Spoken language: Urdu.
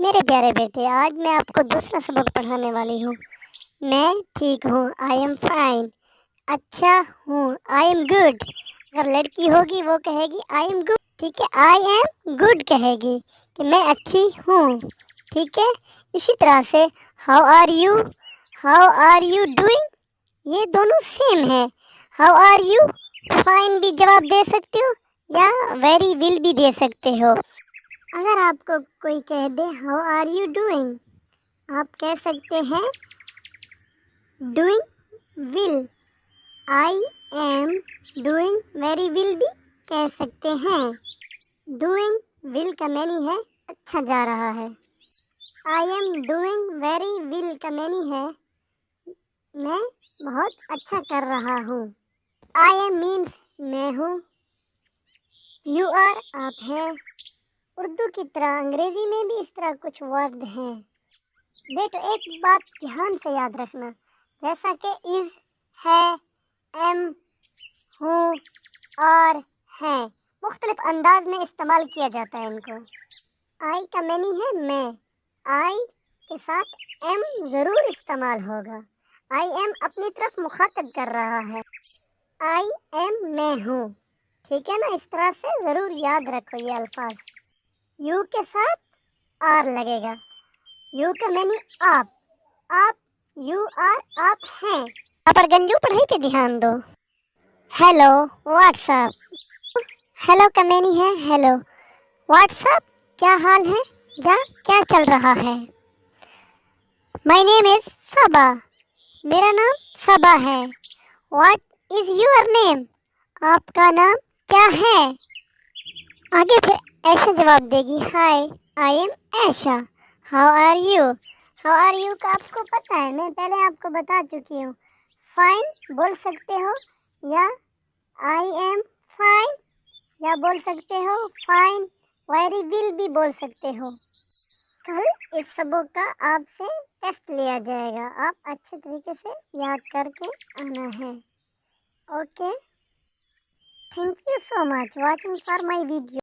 میرے پیارے بیٹے، آج میں آپ کو دوسرا سبق پڑھانے والی ہوں۔ میں ٹھیک ہوں، آئی ایم فائن۔ اچھا ہوں، آئی ایم گڈ۔ اگر لڑکی ہوگی وہ کہے گی آئی ایم گڈ، ٹھیک ہے۔ آئی ایم گڈ کہے گی کہ میں اچھی ہوں، ٹھیک ہے۔ اسی طرح سے how are you, how are you doing, یہ دونوں سیم ہے۔ ہاؤ آر یو فائن بھی جواب دے سکتے ہو یا ویری ول بھی دے سکتے ہو۔ اگر آپ کو کوئی کہہ دے ہاؤ آر یو ڈوئنگ، آپ کہہ سکتے ہیں doing well. I am doing very well بھی کہہ سکتے ہیں۔ ڈوئنگ ول کا معنی ہے اچھا جا رہا ہے۔ آئی ایم ڈوئنگ ویری ول کا معنی ہے میں بہت اچھا کر رہا ہوں۔ آئی ایم مینس میں ہوں۔ یو آر آپ ہیں۔ اردو کی طرح انگریزی میں بھی اس طرح کچھ ورڈ ہیں۔ بیٹو ایک بات دھیان سے یاد رکھنا، جیسا کہ از ہے، ایم ہوں اور ہیں، مختلف انداز میں استعمال کیا جاتا ہے ان کو۔ آئی کا معنی ہے میں، آئی کے ساتھ ایم ضرور استعمال ہوگا۔ آئی ایم اپنی طرف مخاطب کر رہا ہے۔ آئی ایم میں ہوں، ٹھیک ہے نا۔ اس طرح سے ضرور یاد رکھو یہ الفاظ۔ یو کے ساتھ آر لگے گا۔ یو کا معنی آپ، آپ یو آر آپ ہیں۔ یہاں پر گنجو پڑھائی پہ دھیان دو۔ ہیلو واٹس اپ، ہیلو کا معنی ہے ہیلو، واٹس اپ کیا حال ہے، جا کیا چل رہا ہے۔ مائی نیم از صبا، میرا نام صبا ہے۔ واٹ از یور نیم، آپ کا نام کیا ہے۔ آگے پھر عائشہ جواب دے گی hi I am Ayesha, how are you. How are you کا آپ کو پتہ ہے، میں پہلے آپ کو بتا چکی ہوں۔ فائن بول سکتے ہو یا آئی ایم فائن، یا بول سکتے ہو فائن، ویری ول بھی بول سکتے ہو۔ کل اس سبق کا آپ سے ٹیسٹ لیا جائے گا، آپ اچھے طریقے سے یاد کر کے آنا ہے۔ Okay, thank you so much watching for my video.